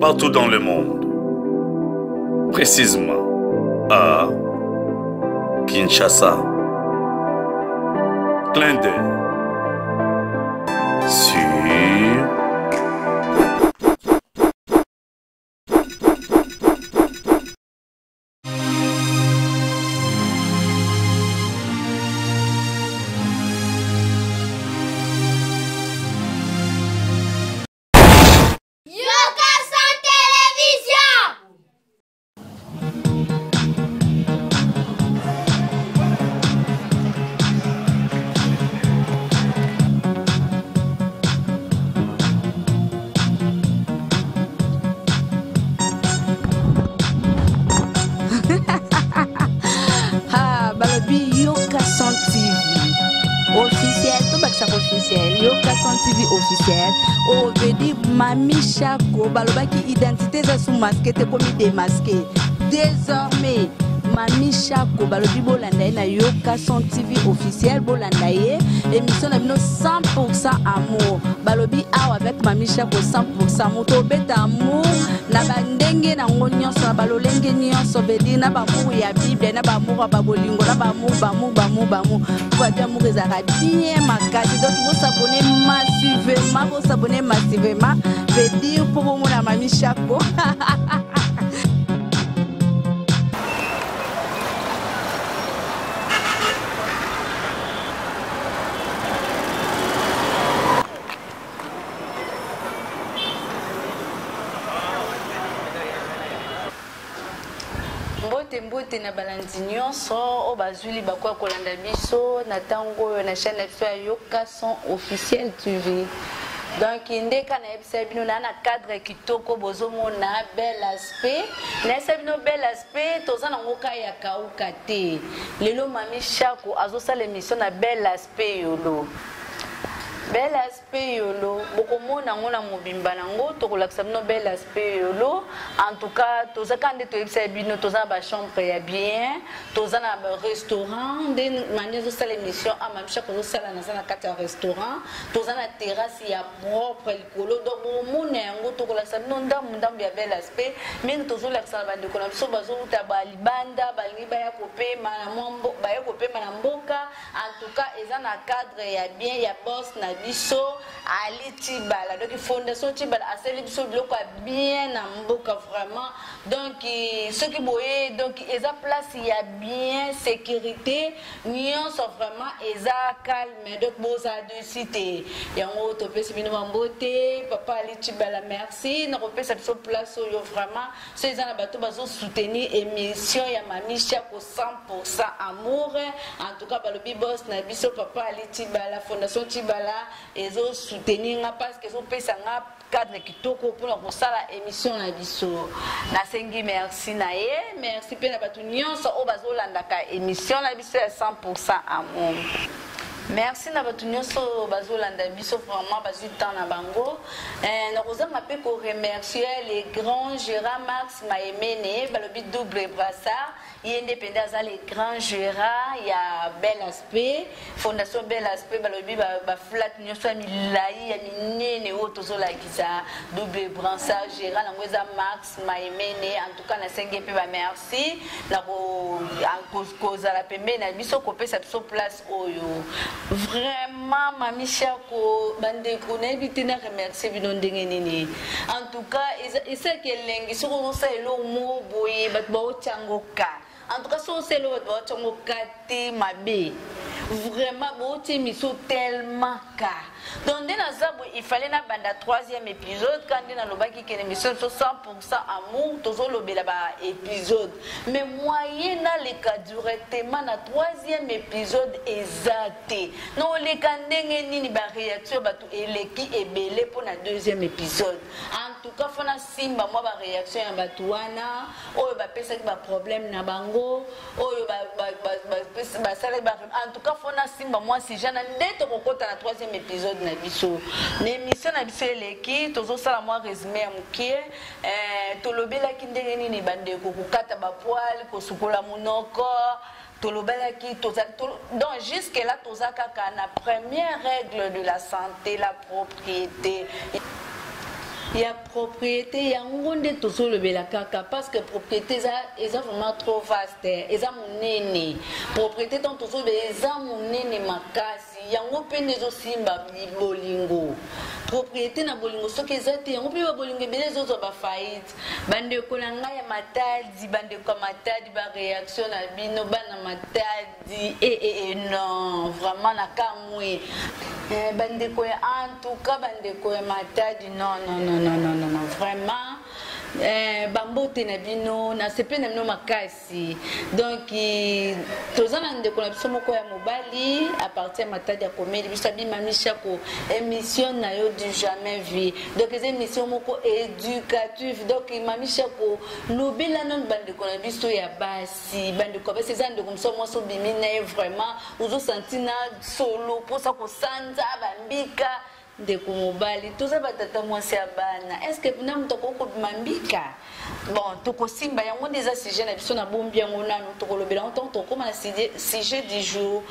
partout dans le monde, précisément à Kinshasa. Clin d'œil sur TV officiel. On veut dire Mami Chako, balobaki identité za sous masqué te comme démasqué. Désormais Mami Chako balobi bolanda na Yokason TV officiel bolanda ye émission na bino 100% amour. Balobi awa avec Mami Chako 100% moto beta amour na bandenge na ngonyonso na balolenge nyonso bedi na bamour ya Bible na bamour ba bolingo na bamour pour dire amour ezaka bien makasi donc vous s'abonner massivement veut dire pour mon Mami Chako. Mbote na balandi nyonso o bazuli bakwa kolanda biso na tango na chaîne ya Yokason officiel TV. Donc indeka na ebisa bino na cadre kitoko bozomona bel aspect na sebino bel aspect tozana ngoka ya kauka te lelo Mami Chako azosala émission na bel aspect yolo. Bel aspect yolo bokomona ngona mobimba nango tokolakisa bino bel aspect yolo. En tout cas tozaka nde toyebisa bino toza ba chambre ya bien toza na ba restaurant de manière zosala émission a Mami Chako zosala na kati ya restaurant toza na terrasse ya propre likolo donc bomona yango tokolakisa bino ndambu ya bel aspect mingi tozolakisa na bandeko na biso bazoluta balibanda balingi baya kopema na mboka. En tout cas eza na cadre ya bien ya boss na biso Ali Tibala donc fondation Tibala a celle biso biloko bien na mboka vraiment donc ce qui boye donc eza place il y a bien sécurité nyonso vraiment eza calme donc boza de cité yango topesi bino mbote papa Ali Tibala merci na kopesa biso place yo vraiment so eza na bato bazo soutenir émission ya Mami Chako 100% amour. En tout cas balobi boss na biso papa Ali Tibala fondation Tibala ezo soutenir nga parce que zo pesa nga cadre kitoko pour la kosala émission na biso na sengi merci na ye merci pe na batu nyonso o bazolandaka émission na biso ya 100% amour. Merci na batu nyonso bazolanda biso vraiment bazu temps na bango na kozanga pe ko remercier les grands Gérard Max Maemene balobi double brassard y indépendant za les grands Gérard ya bel aspect fondation bel aspect balobi ba flat nyonso ya milai ya minene o tozola kisa double brassard Gérard na ngweza Max Maemene. En tout cas na sengi pe ba merci na ko za la pembe na biso ko pesa biso place oyo. Vraiment Mami Chako bande konebi tina remercier bino ndenge nini. En tout cas isa kelengi soko so elo mo boye bat ba ochangoka. En tout cas so selo bat ba ochangoka te mabe. Vraiment bote miso tellement ka. Donc dans Zabo il fallait na banda 3e épisode quand dans lobaki que l'émission 100% amour tozo lobela ba épisode mais moyen na le cas directement na 3e épisode exacté non les kandenge nini ba réaction batu eleki ebele pour na 2e épisode. En tout cas fona simba moi ba réaction ya batu wana oyo ba pesa ki ba problème na bango oyo ba sala ba en tout cas fona simba moi si jana ndeto kokota na 3e épisode na biso l'émission na biso eleki tozo sala moi résumé ya mukie tolobela ki ndenge nini bande ko kukata ba poil ko sukola munoko tolobelaki donc jusque là tozaka na première règle de la santé la propriété. il y a propriété, il y a un monde tout sur le belakaka parce que propriété est vraiment trop vaste. Ils ont mon nene. Propriété tant tout sur ils ont mon nene makasi. Il y a un open des aussi bolingo. Propriété na bolingo ce que ça t'es on peut bolingo les autres ba faillite. Bande ko na ngaya matadi bande ko matadi ba réaction na bino bana matadi non vraiment na kamwe. Bande ko en tout cas bande ko matadi non vraiment bambote na bino na sepe na bino makasi donc tozana ndeko na biso moko ya mobali à partir matadi ya komedi biso abimamisha ko émission na yo du jamais vu donc les émissions moko éducative donc imamisha ko lobela non bandeko na biso ya basi bandeko basi za ndeko mso moso bimina vraiment uzo sentina solo posa ko sanza bambika ndeko mobali toza batata mwasi ya bana est-ce que na mutoko ko mambika bon toko simba yango déjà sujet na biso na bombi yango nanu toko lobela on to koma na sujet du jour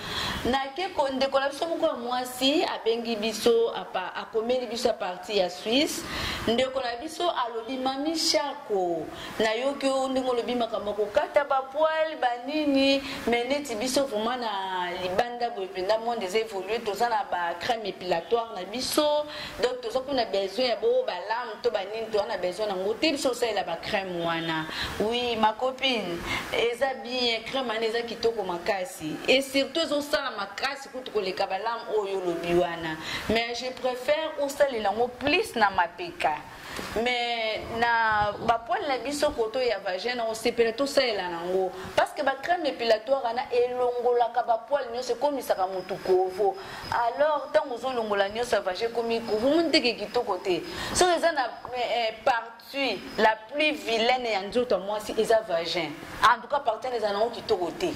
na ke ko ndeko la biso moko mwasi abengi biso apa akomeli biso a partie ya Suisse ndeko la biso alobi mami shako na yoki ndingo lobi makambo ko kata ba poil banini meneti biso vraiment na libanda bopenda monde des évoluer toza na ba crème épilatoire na biso donc tout ça qu'on a besoin ya bo ba lame to banini to on a besoin na ngote biso ça la ba crème wana oui ma copine eza bien crème aneza kitoko makasi et surtout zo sala makasi kutu ko le kabalam oyo lobi wana mais je préfère au sala lango plus na mapeka mais na ba poil la biso koto ya vagin on sepela tout ça la nango parce que ba crème épilatoire ana elongola ka ba poil nyose comme ça ka mutu kovo alors tant ozo longola nyose vagin comme kovo mundeke kitoko te so eza na partie la plus vilaine ya nzoto moi si eza vagin en tout cas partie les anango kitoko te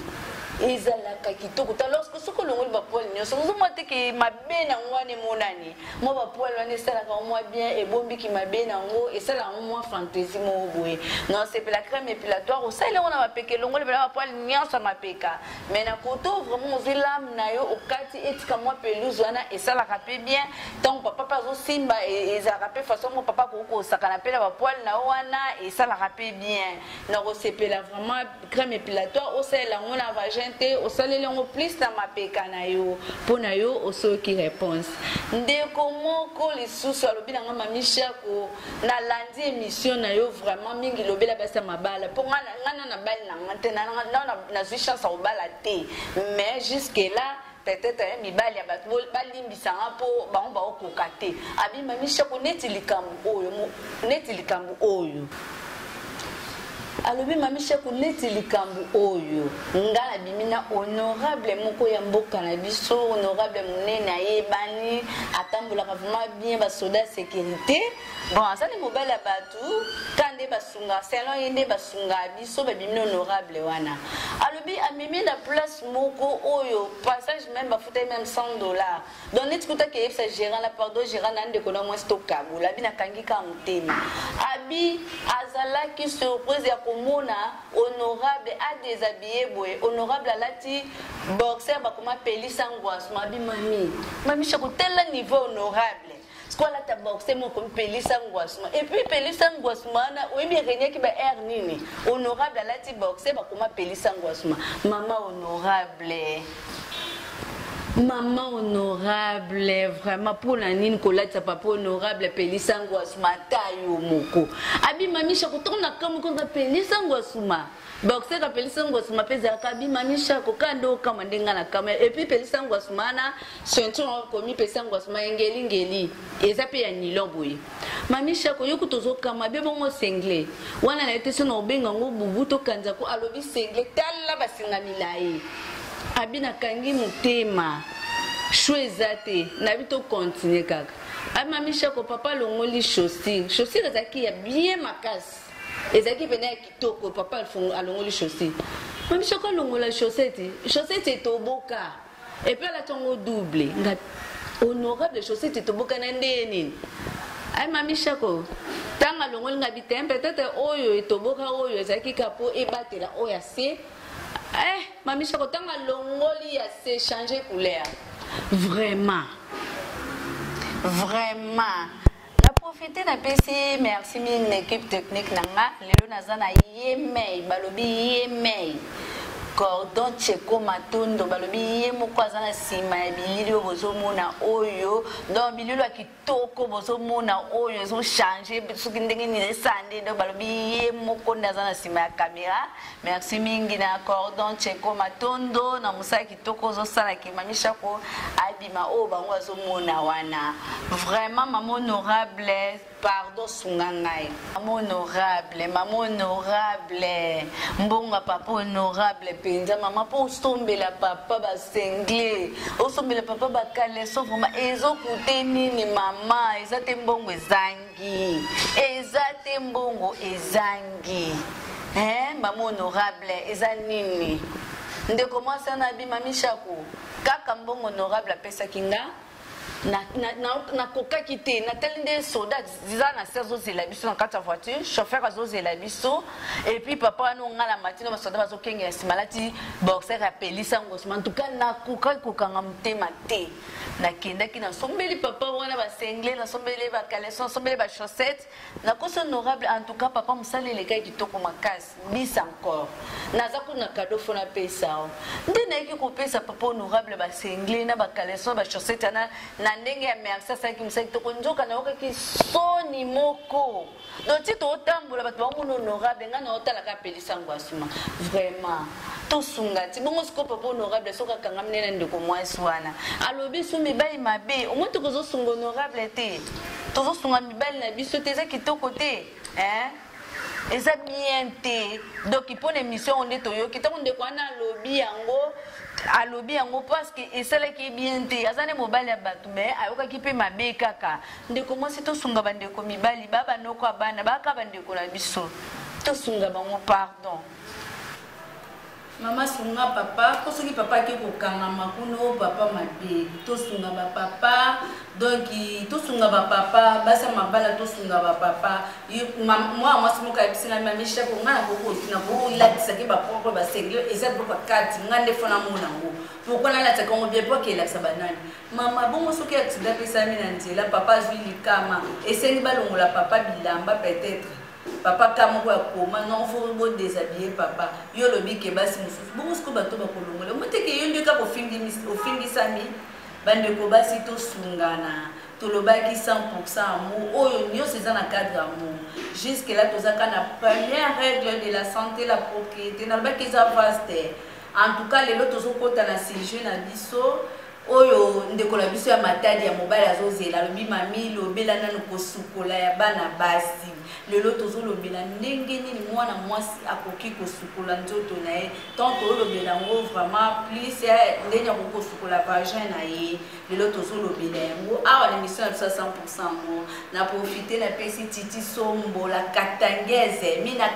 ezalaka kitoko ta lorsque soko longoli ba poil nyose ozo mote ke mabe na ngwane monani mo ba poil wana salaka moi bien et bombi ki mabe nango et ça la moi fantaisie mo boye non c'est la crème épilatoire au ça on a ba peke longoli ba poil nyonso mapeka mais na koto vraiment zilam na yo okati etika moi pelouse wana et ça la rapé bien tant papa pas au simba et ça rapé façon mon papa ko saka na pela ba poil na wana et ça la rapé bien na c'est la vraiment crème épilatoire au ça la on a vagin au salé on plus na mapeka na yo pona yo oso ki réponse ndeko moko lisusu alobi na mami shako na lundi émission na yo vraiment mingi lobela basa mabala pour ngana na bali na ngante na zwi chance au bala te mais jusque là peut-être mibali ya bato balimbisanga po bango baokoka te abi mami shako neti likambo oyo alobi mami shako neti likambo oyo ngala bimina honorable moko ya mboka na biso honorable munene ayebani atambulaka vraiment bien ba soda sécurité bon ça ni mobile ya batu kande basunga selon yende basunga biso ba bimina honorable wana alobi amemi la place moko oyo passage même ba futa même $100 donc neti kuta ke ça gérant la pardon gérant nande ko na moi stock kabula bina kangika mutemi abi azala ki surprise ya komona honorable a déshabillé boy honorable alati boxer bakoma pelisa ngwasma bi mami shako tel niveau honorable skola ta boxer mo comme pelisa ngwasma et puis pelisa ngwasma na oui bien renia ki ba air nini honorable alati boxer bakoma pelisa ngwasma Maman honorable, vraiment pour la nine colette papa honorable pelisango asuma tayo moko. Abi mami shako tona kama konga pelisango asuma. Boxer ka pelisango asuma peza kabi mami shako kando kama ndenga na kama et puis pelisango asuma na ceinture komi pelisango asuma ngeli eza pe ya nylon boye. Mami shako yoku tozo kama bebo mo sengle. Wana na ete sono benga ngo bubuto kanza ko alobi sengle tala basinga milai. Abina kangi mutema chouezate na bito continuer kaka mami shako papa longoli chaussure ezaki ya bien makasi ezaki pena kitoko papa alongoli chaussure mami shako longola chaussette toboka et puis la tongo double nga honorable chaussette toboka na ndeni mami shako tanga longoli nga bitem peut-être oyo etoboka oyo ezaki kapo ebatela oya se mami shako tanga longoli ya se changer couleur vraiment la profiter na PC merci min équipe technique nanga lelo nazana yemei balobi yemei cordon cheko matondo balobi ye moko azana sima ya bilili oyo bozomona oyo donc bilili ya kitoko bozomona oyo ezo changer soki ndenge nini esande donc balobi ye moko nde aza na sima ya caméra merci mingi na cordon cheko matondo na mosala kitoko ozosalaki mamishako abima oyo bango azomona wana vraiment mama honorable pardon sungangai maman honorable mbonga papa honorable penza mama po sombela papa ba sengle osombela papa ba kaleso vraiment ezokute nini mama ezate mbongo ezangi maman honorable eza nini nde commencer na bi mamishako kaka mbongo honorable apesa kinga na kokaki te na tel nde soda ziza na ser zozela biso na kati ya voiture chauffeur azozela biso et puis papa no ngala matino basoda bazokengela nsima lati boxer apelisa ngo nsima en tout cas na kokanga motema te nakendaki nasombeli papa wana basengle nasombeli bakaleso nasombeli bachaussette nakosi honorable en tout cas papa mosala elekaki kitoko makasi bis encore naza kuna kado fona pesa nde nayeki kopesa papa honorable basengle na bakaleso bachaussette na ndenge ya merci asalaki mosala kitoko nzoka nayokaki soni moko donc ti totambola bato bamona honorable ngai naotalaka apelisa ngo asuma vraiment tosunga ti bongo siko papa honorable soki akangami na ndeko mwasi wana alobi so mibali mabe omoi tokozosunga honorable te tozosunga mibali na biso te eza kitoko te eza bien te donc mpona émission nde toyoki ntango ndeko wana alobi yango parce que esalaki bien te aza nde mobali ya bato me ayokaki mpe mabe kaka ndeko mwasi tosunga bandeko mibali babanoko ya bana baka bandeko na biso tosunga bango pardon mama sunga papa ko soki papa ke kokangama kuno papa mabe tosunga ba papa donc tosunga ba papa basa mabala tosunga ba papa moi mwasi moka episina mamisha ko ngana ko tina ko ilatisa ke ba propre ba sengle eza beaucoup kati ngande fona mona ngo pourquoi na latisa ko bien pour que la sabanani mama bongo soki accident pesa mina nzela papa zwi likama esengi balongola papa bilamba peut-être papa kamoko ya koma non faut bo déshabiller papa yo lobi ke basi mususu bongo siko bato bakolongola moteke yo ndio ka ofingi sami bande ko basi to sungana to lobaki 100% amour oyo nyo c'est dans cadre amour jusque là tozaka na première règle de la santé la propriété na lobaki za vaste en tout cas lelo tozokota na sujet na biso oyo ndeko la biso ya matadi ya mobali azozela lobi mami lobela nanu kosukola ya bana basi lelo tozolobela ndenge nini mwana mwasi akoki kosukola nzoto na ye tant tozolobela yango vraiment plus ndenge akokosukola vagin na ye lelo tozolobela yango awa na émission ya biso 100% ngo na profiter na pesi Titi Sombo la katangeze mina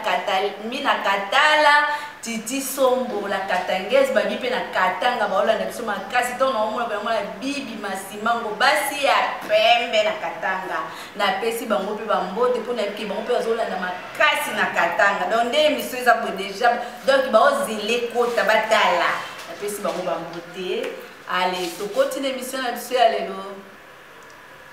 katala Titi Sombo la katangeze babi pe na katanga baola na biso makasi to na omona ba bibi masimango basi ya pembe na katanga na pesi bango pe bambote po na ki bango pe azola na makasi na katanga donc nde émission eza bo déjà donc baozele kota batala na pesi bango bambote allez to continue émission na biso ya lelo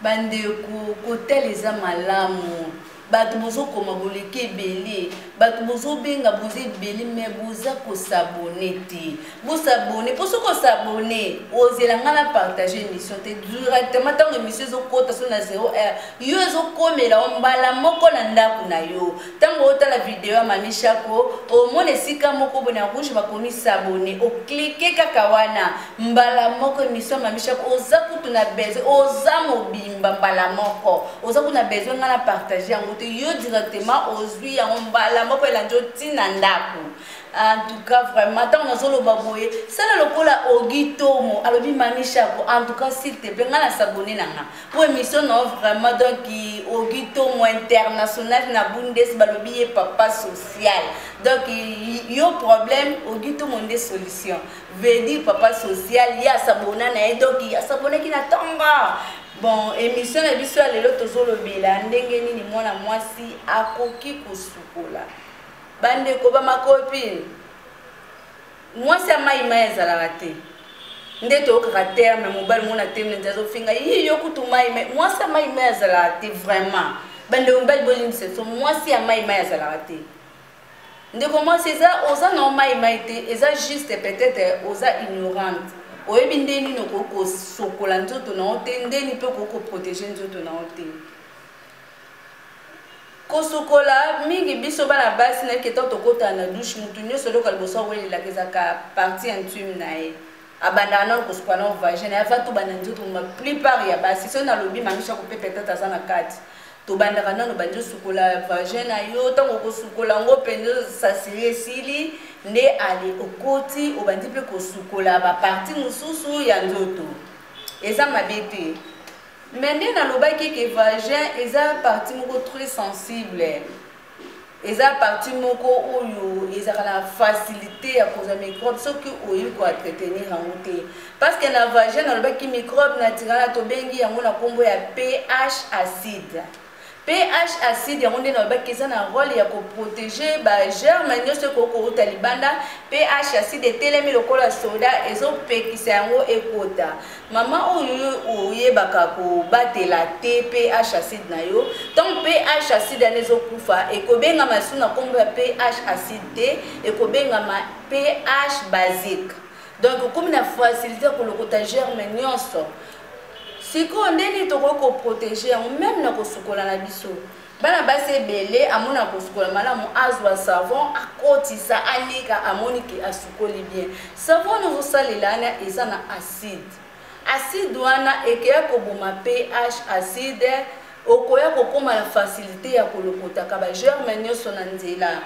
bandeko kotel eza malamu bato bozo koma boleke ebele bato bozo benga bozo ebele me boza kosabone te bosabone po soko sabone ozelanga na partager émission te directement ntango émission ezokota so na 0h yo ezokomela ombala moko na ndako na yo ntango otala video ya mamishako omona esika moko bone ya rouge bakomi sabone oklike kaka wana mbala moko émission mamishako oza kutu na besoin oza mobimba mbala moko oza kutu na besoin nga na partager yango yo directement ozwi yango mbala moko elanjo tina ndako en tout cas vraiment tant nazoloba boye sala lokola ogitomo alobi mamishako en tout cas s'il te plaît ngana s'abonner nanga pour émission non vraiment donc ogitomo international na bundes balobi papa social donc yo problème ogitomo nde solution veut dire papa social ya s'abonner na donc ya s'abonner ki na tonga. Bon, émission na biso ya lelo tozolobela ndenge nini mwana mwasi akoki kosukola bandeko ba makopine mwasi amayi ezalaka te Ndeto caractère mais mobile mon atem nzazo finga yo kutu mai moi ça mai azala te vraiment bande mobile bolim c'est moi si a mai azala te ndeko moi c'est ça oza non mai te eza juste peut-être oza ignorante oyebi ndeni no koko sokola nzoto na ote ndeni pe koko protéger nzoto na ote kosukola mingi biso bana basi na ke to kota na douche mutu nyoso loka liboso wele la kezaka partie intime na ye abanda na kosukola na vagin ya va to bana nzoto ma plupart ya basi so na lobi mamisha ko peut-être azana kati to banda kana no banjo sukola vagin na yo tango kosukola ngo pendo sasiri sili nde ali okoti obandi pe kosukola ba partie mususu ya nzoto eza mabete. Mais dans le bac qui vagin, ils ont partie moko très sensible. Ils ont partie moko où ils ont la facilité à cause des microbes, ce que ils quoi traiter en côté. Parce que dans le vagin, dans le bac qui microbe naturel, to bengi yango na kombo ya pH acide. pH acide yango dans le bac qui a un rôle ya ko protéger ba germe nyoso ko ko talibanda. pH acide telemi lokola soda ezo pekisa yango ekota. Maman oye baka ko batela te pH acide na yo. Tant pH acide anezo kufa ekobenga masuna kombo ya pH acide ekobenga ma pH basique. Donc comme na facilité ko lokota germe nyonso. Si on est ko protéger même na ko sukola na biso. Bana base belé amona ko sukola malamu azwa savon akotisa alika amoniki asukoli bien. Savon no salela na ezana acide. Acide wana ekeya ko boma pH acide okoya ko koma la facilité ya kolokota ka ba germe nyoso na nzela.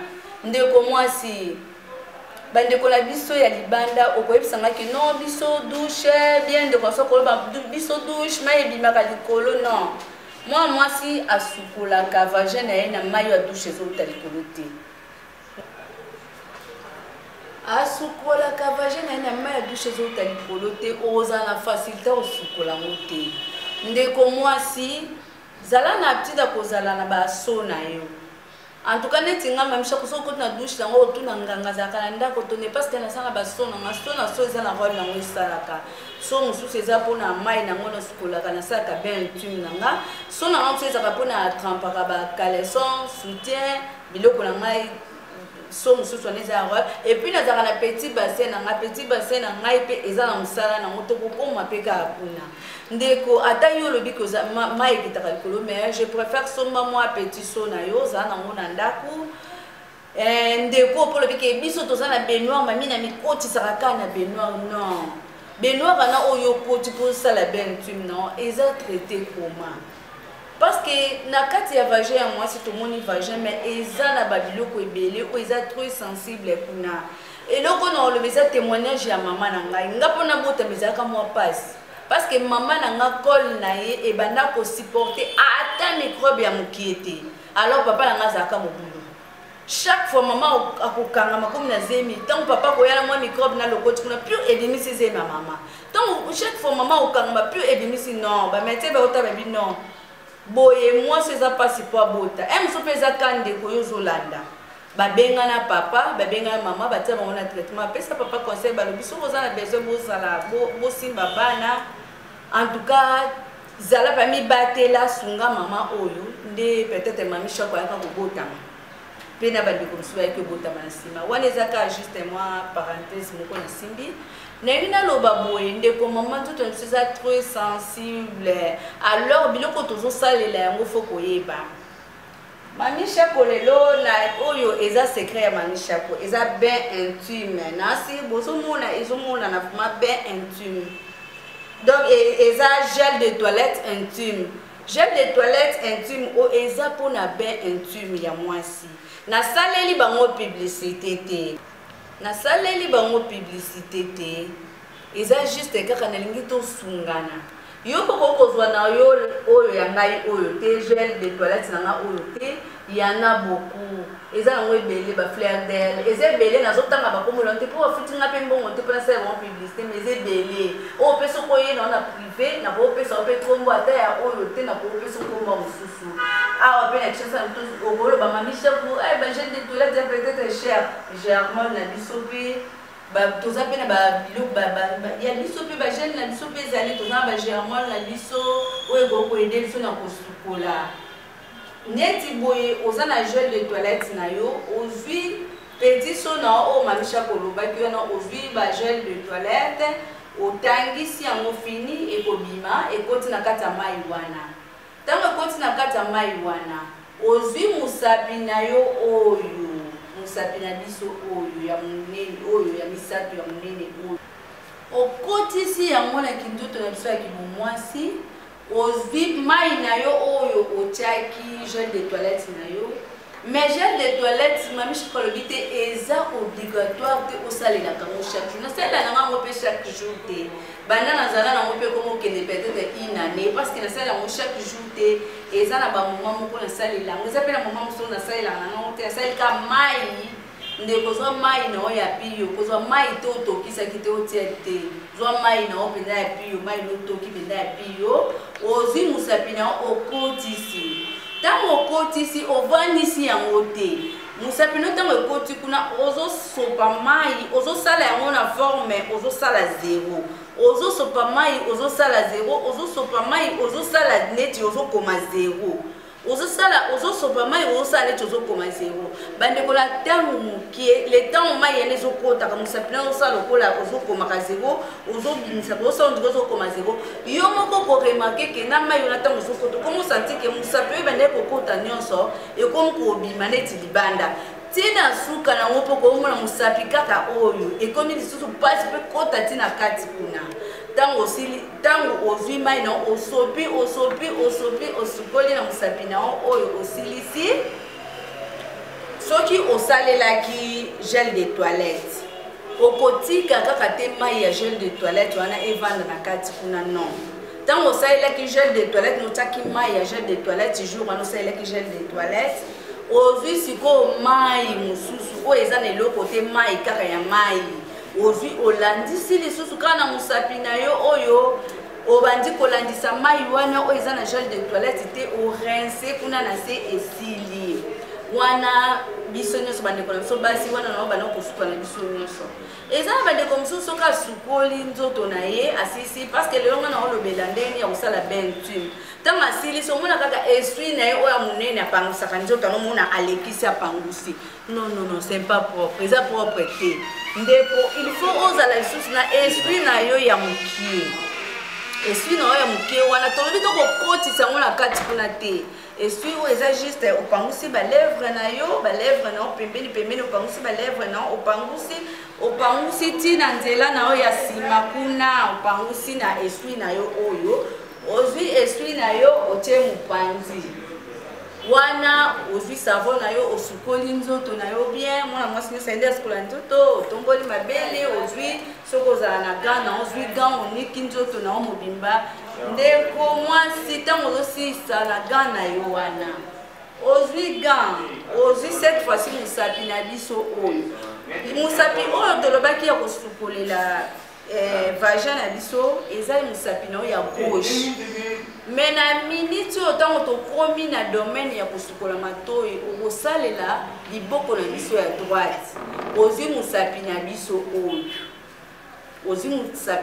Ndeko mwasi bande ko la biso ya libanda okoyebisanga ki non biso douche bien de ko koloba biso douche mai bimaka likolo non. Moi si asukola ka vagin na mai ya douche zo talikolo te. Asukola ka vagin na mai ya douche zo talikolo te oza na facilité osukola ngote. Ndeko mwasi zala na petite kozala na ba so na yo. En tout cas, neti nga mamisha kuso ko na douche na ngo tuna nganga za kana ndako to ne parce que na sala ba so na so eza na rôle na ngo salaka. So mususu eza pona mai na ngo na sukola kana saka ben intime nga. So na ngo eza ka pona trempa ka ba caleçon, soutien, biloko na mai so mususu na eza rôle et puis na za na petit bassin na ngai pe eza na musala na ngo to ko koma pe ka kuna. Ndeko ata yo lobi ko mai kitaka likolo mais je préfère somba moi petit so na yo za na ngona ndaku ndeko po lobi ke biso to za na baignoire mami na mikoti saraka na baignoire non baignoire kana oyo poti po sala ben intime non eza traité comment parce que na kati ya vagin ya moi si to moni vagin mais eza na babiloko ebele o eza trop sensible kuna eloko na lobi eza témoignage ya mama na ngai ngapo na bota mezaka moi passe. Parce que maman n'a col naïe et banda ko supporter ata microbe ya mukiete. Alors papa n'a zaka mobulo. Chaque fois maman akokanga makomi na zemi, tant papa ko yala mo microbe na lokoti kuna plus edimisi zemi maman. Tant chaque fois maman okanga plus edimisi non, ba mette ba ota ba bi non. Boye moi c'est ça pas si pour bota. Em so pesa kande ko yo zolanda. Ba benga na papa, ba benga na maman, ba tia ba na traitement. Pesa papa conseil ba lobiso ko za na besoin bo sala, bo simba bana. En tout cas, zala pa mi batela sunga mama oyo nde peut-être mami shoko yaka ko botama. Pena bandi ko suwa ke botama na sima. Wana ezaka juste moi parenthèse moko na simbi. Na ina loba boye nde ko maman tout on c'est très sensible. Alors biloko tozo salela yango foko yeba. Mami shako lelo na oyo eza secret ya mami shako. Eza bien intime. Na si boso mona ezomona na fuma bien intime. Donc, ils ont gel de toilette intime. Gel de toilette intime, ou ils ont pour na bain intime, il y a moi aussi. Na salle li bango publicité. Na salle li bango publicité. Ils ont juste kaka na lingi to sungana. Yo poko kozwa na yo oyo ya ngai oyo te gel de toilette na nga oyo te. Il y en a beaucoup. Ils ont belé ba fleur d'elle. Ils ont belé na zotanga ba komo lonte pour fitinga pe mbongo te pour faire une publicité mais ils ont belé. O pe so koye na privé na bo pe so pe kombo ata ya oyo te na bo pe so kombo mususu. Ah o pe na chesa to o bolo ba mami chef pour eh ben j'ai des toilettes peut-être cher. Germain na bisopi toza pe na ba biloko ya biso pe ba jeune na biso pe ezali toza ba germol na biso oyo ko aider biso na kosukola neti boye oza na gel de toilette na yo ozwi petit so na o mamisha koloba ki na ozwi ba gel de toilette otangisi yango fini ekobima ekoti na kati ya mai wana ntango ekoti na kati ya mai wana ozwi musapi na yo oyo musapi na biso oyo ya munene oyo ya misato ya munene oyo okotisi yango na kindoto na biso ya kibomwasi ozwi mai na yo oyo otiaki gel de toilette na yo mais gel de toilette mamishi kolobi te eza obligatoire te osalelaka ngo chaque jour nasalela nango mpe chaque jour te banda nazala nango mpe komo okende peut-être une année parce que nasalela yango chaque jour te eza na bamoma moko nasalela yango eza mpe na moma mosusu nasalelaka nango te nasalelaka mai nde kozwa mai na oyo ya piyo kozwa mai te otokisaki te otia te zwa mai na oyo mpenza ya piyo mai notoki mpenza ya piyo ozwi musapi na yo okotisi ntango okotisi ovandisi yango te musapi no ntango ekoti kuna ozosopa mai ozosala yango na forme ozosala zero ozosopa mai ozosala zero ozosopa mai ozosala neti ozokoma zero ozosopa mai ozosala neti ozokoma zero bandeko na ntango mokie le ntango mai yene ezokotaka musapi na ozosala lokola ozokomaka zero ozobimisaka ozosala ndika ozokoma zero yo moko koremake ke na mai ona ntango ezokota okomosanti ke musapi oyo bandeki kokota nyonso ekomi kobima neti libanda tina suka nango mpo koomona musapi kaka oyo ekomi lisusu mpasi mpe kota tina kati kuna ntango ozwi mai na osopi osukoli na musapi na oyo osilisi soki osalelaki gel de toilette okotika kaka te mai ya gel de toilette wana evanda na kati kuna non ntango osalelaki gel de toilette notiaki mai ya gel de toilette jour wana osalelaki gel de toilette ozwi sikoyo mai mosusu oyo eza na eloko te mai kaka ya mai ozwi olandisi lisusu kaka na musapi na yo oyo obandi kolandisa mai wana oyo eza na gel de toilette te orince kuna na se esili wana biso nyonso bandeko na biso basi wana nao bana kosuka na biso nyonso eza na bandeko mosusu soki asukoli nzoto na ye asisi parceke lelo nga na olobela ndenge ya kosala bentime ntango asilisi omona kaka esprit na ye oyo monene apangusaka nzoto anomona alekisi apangusi non c'est pas propre eza propre te ndeko il faut ozala lisusu na esprit na yo ya mokie esprit na yo ya mokie wana tolobi tokokotisa yango na kati kuna te esprit oyo eza juste opangusi balèvre na yo pembeni opangusi balèvre na yo opangusi ntina nzela na yo ya nsima kuna opangusi na esprit na yo oyo ozwi esprit na yo otie mopanzi wana ozwi savon na yo osukoli nzoto na yo bien mwana mwasi nyonso aende asukola nzoto otongoli mabele ozwi soki ozala na gan na ozwi gan oniki nzoto na yo mobimba ndeko mwasi ntango ozosilisa na gan na yo wana ozwi gan ozwi cette fois-ci mosapi na biso oyo mosapi oyo tolobaki ya kosukolela vagin na biso eza mosapi na oyo ya gauche mais na miniti oyo ntango tokomi na domaine ya kosukola matoi okosalela liboko na biso ya droite ozwi mosapi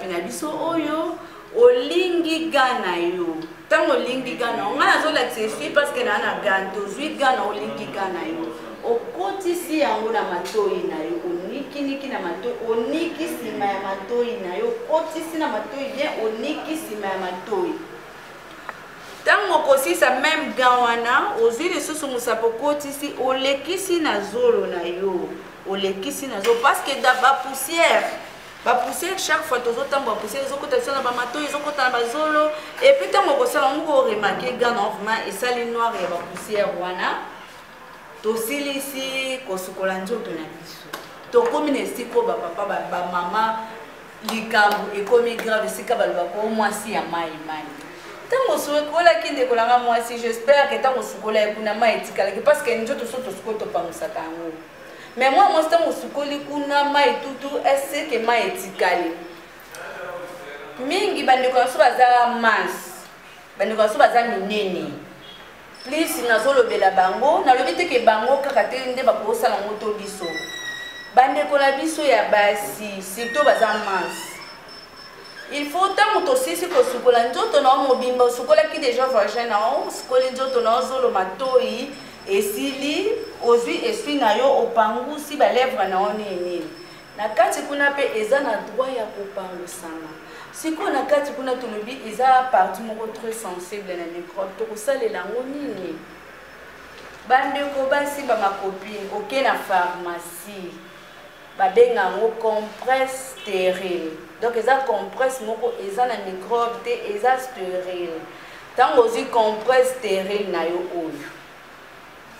na biso oyo olingi ga na yo ntango olingi ga na yo ngai nazolakisa esui parceke naa na gan tozwi ga na olingi ga na yo okotisi yango na matoi na yo onikiniki na matoi oniki nsima ya matoi na yo okotisi na matoi bien oniki nsima ya matoi ntango okosisa meme ga wana ozwi lisusu mosapi okotisi olekisi na zolo na yo olekisi na zolo parceke da bapoussière chaque fois tozotambola poussière ezokota biso na bamatoi ezokota na bazolo epuis ntango okosala ngo oremake ga na vraiment esali noire ya bapoussière wana tosilisi kosukola nzoto na biso tokomi na esiko bapapa bamama likambo ekomi grave esika balobaka mwasi ya mai ntango osukolaki ndeko nanga mwasi j'espère ke ntango osukola ekuna mai etikalaki parceke nzoto so tosukoli topangusaka yango mais moi mwasi ntango osukoli kuna mai tutu eseke mai etikali mingi bandeko na biso baza mince bandeko na biso baza minene plus nazolobela bango nalobi teke bango kaka te nde bakosala ngo to biso bande kola biso ya basi surtout baza mince. Il faut tant que aussi ko sukola nzoto na mobimba sukola ki déjà vagin na o sukola nzoto na zolo matoi esili ozwi esprit na yo opangu si ba lèvre na o nini na kati kuna pe eza na droit ya kopangu sama siko na kati kuna tolobi eza partie moko très sensible na microbe to kosalela ngo nini bande ko basi ba ma copine oké na pharmacie babenga ngo compresse stérile. Donc eza compresse moko eza na microbe te eza stérile. Tango ozi compresse stérile na yo oyo.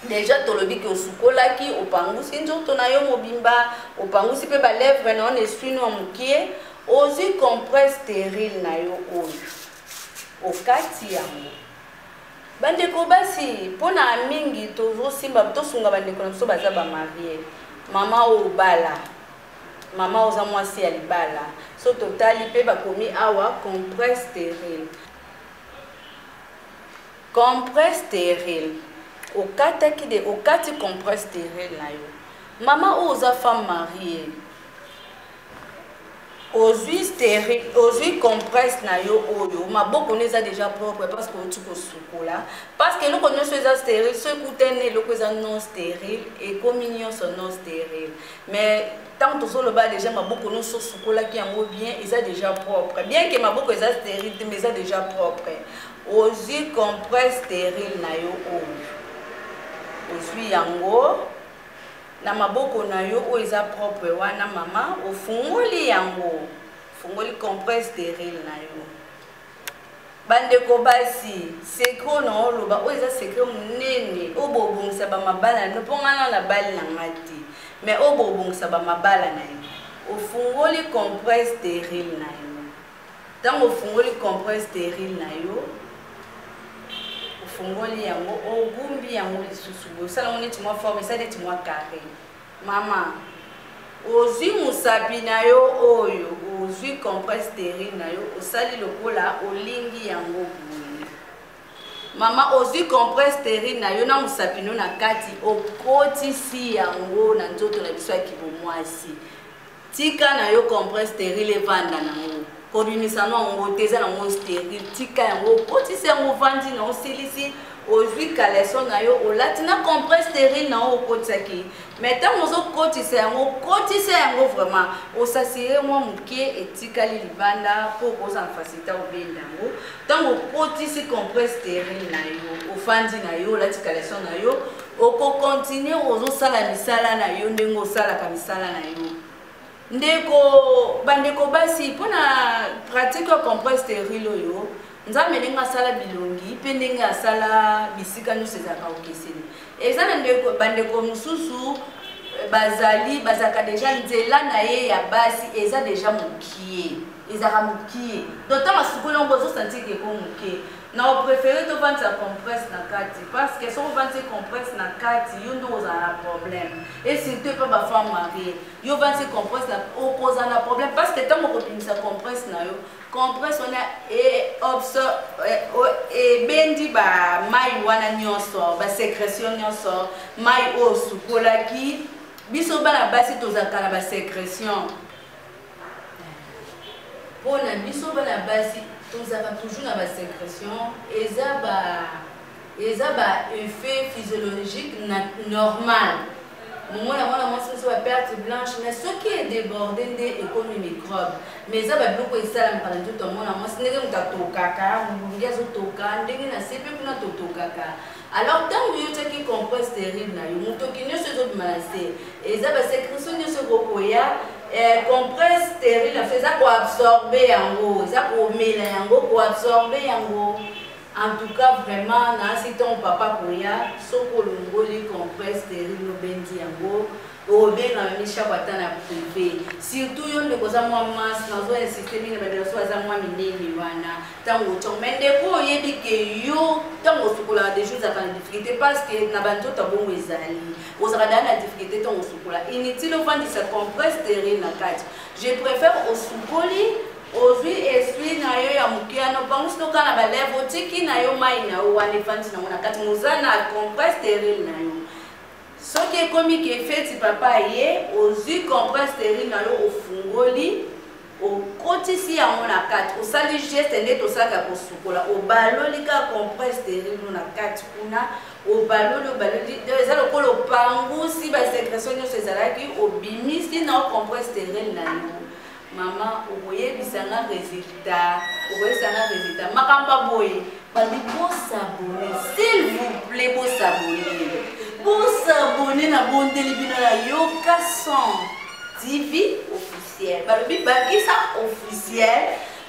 Déjà tolobi ke osukola ki opangusi nzoto na yo mobimba, opangusi pe ba lèvre na on esprit no mukie, ozi compresse stérile na yo oyo. Okati yango. Bandeko basi pona mingi tozo simba to sunga bandeko na so baza ba marié. Mama o bala. Mama oza mwasi ya libala. So totali pe bakomi awa compresse stérile. Compresse stérile. Okati compresse stérile na yo. Mama oza femme mariée. Ozui stérile, ozui compresse na yo oyo. Maboko neza déjà propre parce que tu ko sukola. Parce que nous connaissons les stériles, ceux qui ont le cosa non stérile et communion sont non stérile. Mais tant que tout le bas déjà maboko nous so sukola qui en bien, ils sont déjà propre. Bien que maboko ils sont stériles, mais ils sont déjà propre. Ozui compresse stérile na yo oyo. Ozui yango na maboko na yo o eza propre wana mama ofungoli yango fungoli compresse stérile na yo bandeko basi secret na oloba o eza secret munene o bobongisa ba mabala no pongana na bali na ngati mais o bobongisa ba mabala na yo ofungoli compresse stérile na yo tango ofungoli compresse stérile na yo fungoli yango ogumbi yango lisusu bosala ngone timwa forme ça neti mwa carré mama ozwi musapi na yo oyo ozwi compresse stérile na yo osali lokola olingi yango boye mama ozwi compresse stérile na yo na musapi no na kati okotisi yango na nzoto na biso ya kibomwasi tika na yo compresse stérile evanda nango kodimisa no ngo teza na ngo stérile tika yango kotisi yango vandi na osilisi ozwi kaleson na yo olati na compresse stérile na okotisaki mais tant ozo kotisa yango vraiment osasire mwa mukie etikali libanda po koza facilité obenda ngo tant okotisi compresse stérile na yo ofandi na yo olati kaleson na yo oko continuer ozo sala misala na yo ndengo sala ka misala na yo ndeko bandeko basi pona pratique compresse stérile yo nzambe ndenge asala bilongi pe ndenge asala bisika nyonso ezalaka okeseni eza na ndeko bandeko mosusu bazalaka deja nzela na ye ya basi eza deja mokie ezalaka mokie d'autant asukoli yango ozosantike ko mokie na opréféré tovandisa compresse na kati parce que soki ovandisi compresse na kati yo nde ozala na problème et surtout epa bafemme marie yo ovandisi compresse na okozala na problème parce que ntango okopimisa compresse na yo compresse wana ebendi bamai wana nyonso basécrétion nyonso mai oyo osukolaki biso bana basi tozalaka na basécrétion mpona biso bana basi tozalaka toujours na basécrétion eza ba effet physiologique normal mona mwasi mosusu baperte blanche mais soki edéborde nde ekomi microbe mais eza babiloko esalamaka na nzoto ya mwana mwasi ndenge moto atokaka molungi azotoka ndenge na se mpe kuna totokaka alors ntango yo tiaki compresse stérile na yo motoki nyonso ezobima na se eza basécrétion nyonso ekokoya compresse stérile eza koabsorbe yango eza komela yango koabsorbe yango. En tout cas, vraiment, si ton papa koya, soko longoli compresse stérile bendi yango, o bien na misha batana privé. Surtout yo ndeko za mwa mas na zo insister mingi na so za mwa minene wana. Tango to mende ko yebi ke yo tango sukola des choses à la difficulté parce que na banto ta bongo ezali. Ozaka na difficulté tango sukola. Inutile vendre sa compresse stérile na kati. Je préfère au sukoli ozwi esprit na yo ya mukiano bango sinoka na balèvre tiki na yo mai na yo wana fanti na mona kati muzana compresse stérile na yo Ce qui est comique et fait, si papa y est, aux yeux compresse stérile dans l'eau au fungoli, au côté si à mon a 4, au sali geste net au sac à posukola, au ballon, les cas compresse stérile dans la 4, au ballon, les allo au pangou, si la sécrétion de ces alaki, au bimi, si non compresse stérile dans l'eau. Maman, vous voyez, c'est un résultat. Vous voyez, c'est un résultat. Makamba boy, pas de beau s'abonner, s'il vous plaît, beau s'abonner. Pour s'abonner à bon délibéré la Yoka Son TV officiel. Bah le baki ça officiel.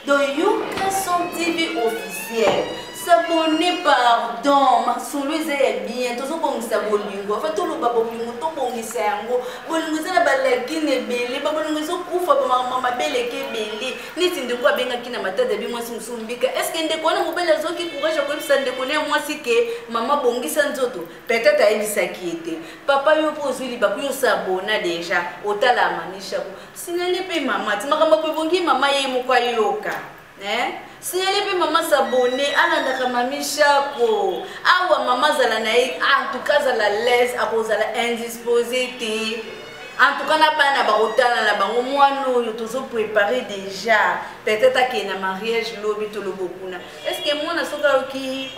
Donc Yoka Son TV officiel. S'abonner pardon. Ma souleuse est bien. Tout ça bon s'abonner. En fait tout le babo bingo tout bon isango. Bon nous ça la balaki ne belé. Babo nous ça kufa mama belle ke belé. Ni tinde kwa benga kina matata bi moi sumbika. Est-ce que ndeko na mobile zoki courage ko bisa ndeko ne moi si ke mama bongisa nzoto. Peut-être ayebisa ki était. Papa yo pozuli baku yo s'abona déjà. Otala manisha ko. Sinale pe mama. Timakamba ko bongi mama ye mo kwa yoka. Si elle peut maman s'abonner, elle a mamie chapeau. Ah maman zala naï, en tout cas zala laisse à cause de l'indisposité. En tout cas n'a pas na barotana la bango moi nous yo toujours préparé déjà. Peut-être qu'il y a un mariage lobi to lo bokuna. Est-ce que moi na soka ki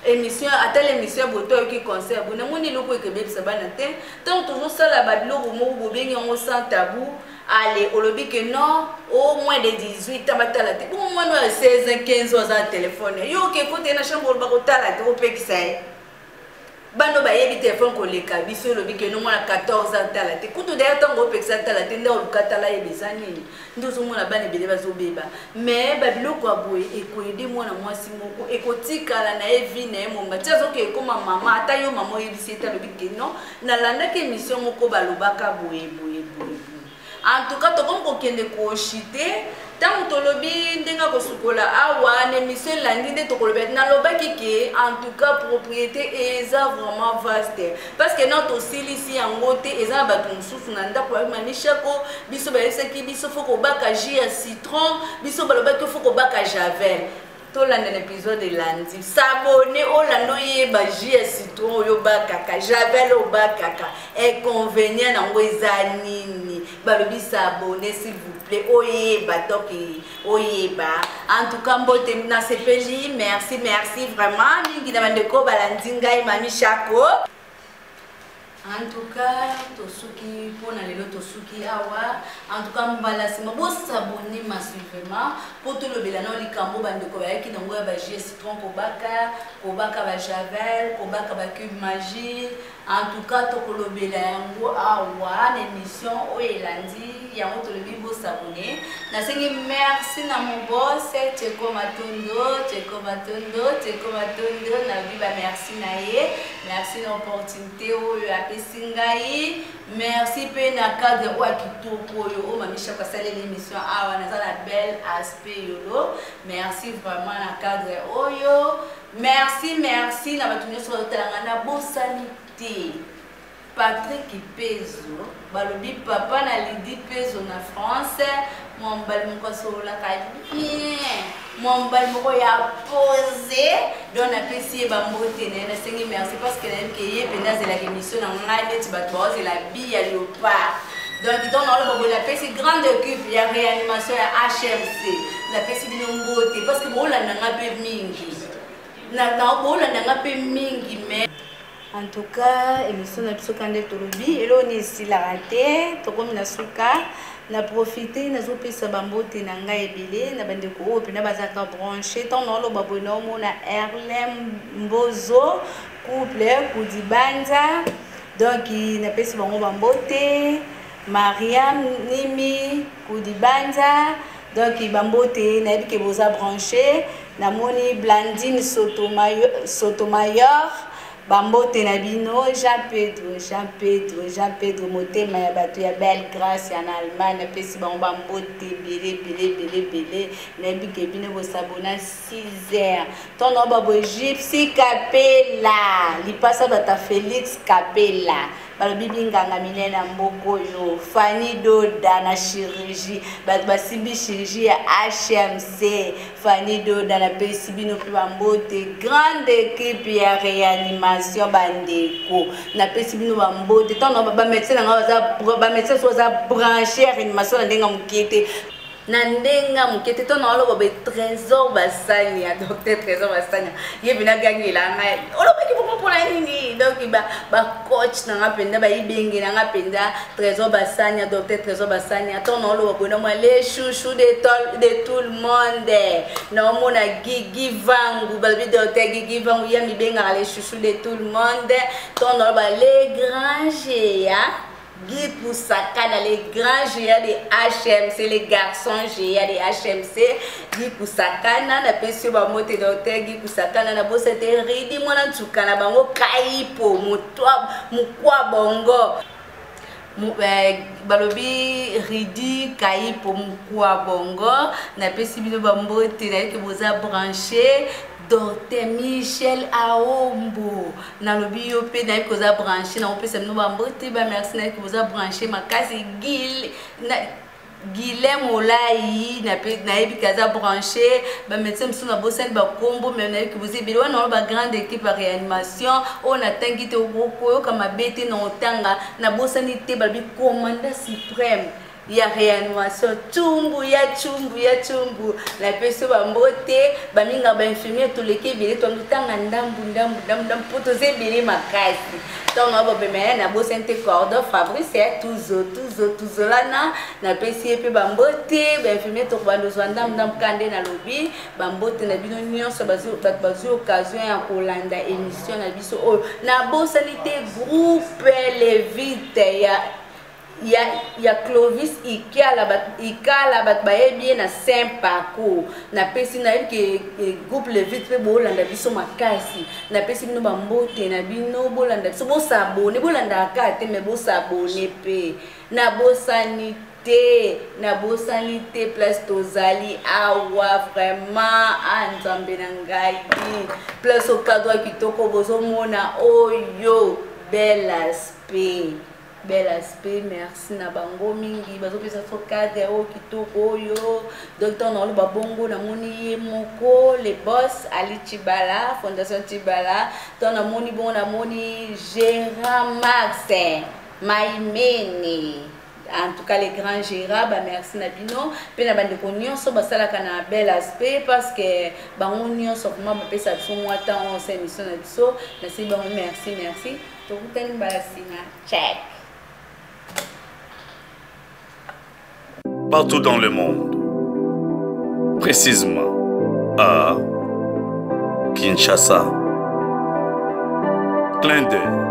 émission à telle émission boto qui concert bona moni loko ke bebe sabana te. Tant toujours ça la badlo mo bobengi on sans tabou. Allez, au lobby que non, au moins de 18 ans, au moins de 16 ans, 15 ans, à téléphone. Yo, qui écoute dans la chambre, au barotal, au pexay. Bando ba yebi téléphone ko leka biso lobby que non, moi 14 ans, tala. Écoute, d'ailleurs, tant au pexay, tala, tenda au katala et bizani. Nous sommes la banne bébé bazobeba. Mais, babilo ko aboye, et ko aider moi na moi si moko, et ko tikala na evi na mon matia, zo ke comme maman, atayo maman yebi c'est lobby que non, na landa ke mission moko balobaka boye. En tout cas, tu comme qu'on est chité, tant que tu lobby ndenga ko sukola awa ne mission landi de to kolobet na loba kiki en tout cas propriété est vraiment vaste parce que notre aussi ici en côté eza batu mususu na ndako ya manisha ko biso ba eseki biso foko baka jus à citron biso baloba ko foko baka javel. Tout l'épisode de lundi. S'abonner au lando yeba jus à citron yoba kaka javel oba kaka inconvénient na ngwezanini balobi s'abonner s'il vous plaît oyeba toki oyeba en tout cas mbote na sepeli merci vraiment mingi na bandeko balandi ngai mami Chako. En tout cas, tosuki pour na lelo tosuki awa. En tout cas, mbala sima bo s'abonner massivement pour tout le belano likambo bandeko ba ki nango ba jus citron kobaka ba javel, kobaka ba cube magie. En tout cas, to kolobela yango awa l'émission o elandi yango to le bibo s'abonner. Na sengi merci na mon boss Tcheko Matondo na biba merci na ye. Merci l'opportunité o Singai, merci pe na cadre ou akitoko yo o mamisha kwa sale l'émission awa na la belle aspect yolo. Merci vraiment na cadre oyo. Merci na batunyo so talanga na bosanité. Patrick Pezo, balobi papa na Lydie Pezo na France, mon bal moko so la ka bien. Mon bal moko ya posé don apprécier bambote na sengi merci parce que na ke pena de la émission na ngai tu batwa c'est la bille à léopard. Donc ils donnent le bobo la pesi grande équipe il y a réanimation à HMC. La pesi binombote parce que bola na ngape mingi. Na bola na ngape mingi mais en tout cas, émission na biso kande tolobi elo ni sila raté to comme na suka na profiter na zo pesa bambote na ngai ebele na bandeko o pe na bazaka branché tant na lo babona o mona Erlem Mbozo couple Kudibanza donc na pesa bango bambote Mariam Nimi Kudibanza donc bambote na ebike boza branché na moni Blandine Sotomayor Bambote Nabino, Jean Pedro, motema ya batu ya belle grâce en Allemagne, pesi bambote belé, nabi kebine bo sabona 6h. Ton nom babo Gypsy Capella, li passa bata Félix Capella. balobi binganga minene na mboko yo Fanny Doda na chirurgie basimbi chirurgie ya HMC Fanny Doda na pesi bino pe bambote grande équipe ya réanimation bandeko na pesi bino bambote tant ba médecin nga ba médecin so za branché réanimation ndenga mukete na ndenga mukete to na olobo be trésor basani ya docteur trésor basani ye bina gangela ngai olobo ki popo pona nini donc ba coach na ngapenda ba ibenge na ngapenda trésor basani ya docteur trésor basani to na olobo bona moi les chouchous de tout le monde na mona Gigi Vangu balbi docteur Gigi Vangu ya mi benga les chouchous de tout le monde to na olobo les grands géants Guy Poussakana, les grands géants de HMC, les garçons géants de HMC, Guy Poussakana, na pesio ba mote docteur Guy Poussakana, na bosse te ridi mwana tsukana bango kaipo, mukwa bongo. Balobi ridi kaipo mukwa bongo, na pesi bino ba mote na ke boza branché. Docteur Michel Aombo na lobi yo pe na koza branché na opesa no ba mbote ba merci na koza branché makasi Guilhem Olai na pe na ebi kaza branché ba médecin mso na bosel ba kombo mais na koza belo na ba grande équipe de réanimation on a tangi te okoko kama bete na otanga na bosani te ba bi commandant suprême ya réanimation chumbu la personne ba mbote ba minga ba infirmier to leke bele to ndanga ndambu poto ze bele makasi to ngabo be me na bo sente cordon Fabrice toujours là na pesi pe ba mbote ba infirmier to ba ndozwa ndam kande na lobi ba mbote na bino nyonso bazu occasion ya kolanda émission na biso na bo sanité groupe les vite ya Clovis ikala bat baye bien na Saint Parcours na pesi na ke groupe le vite pe bolanda biso makasi na pesi bino bambote na bino bolanda biso bo sabone bolanda ka te me bo sabone pe na bo sanité place tozali awa vraiment anzambe na ngai place au cadre kitoko bozo mona oyo bel aspect merci na bango mingi bazopesa so cadre o kitoko oyo docteur na ba bongo na moni moko le boss Ali Chibala fondation Chibala to na moni bon na moni Gérard Marcin Maimene en tout cas les grands Gérard ba merci na bino pe na bande ko nyonso basala kana bel aspect parce que bango nyonso vraiment ba pesa so moi temps on émission na biso na si bango merci to kutani balasina check. Partout dans le monde, précisément à Kinshasa. Clin d'œil.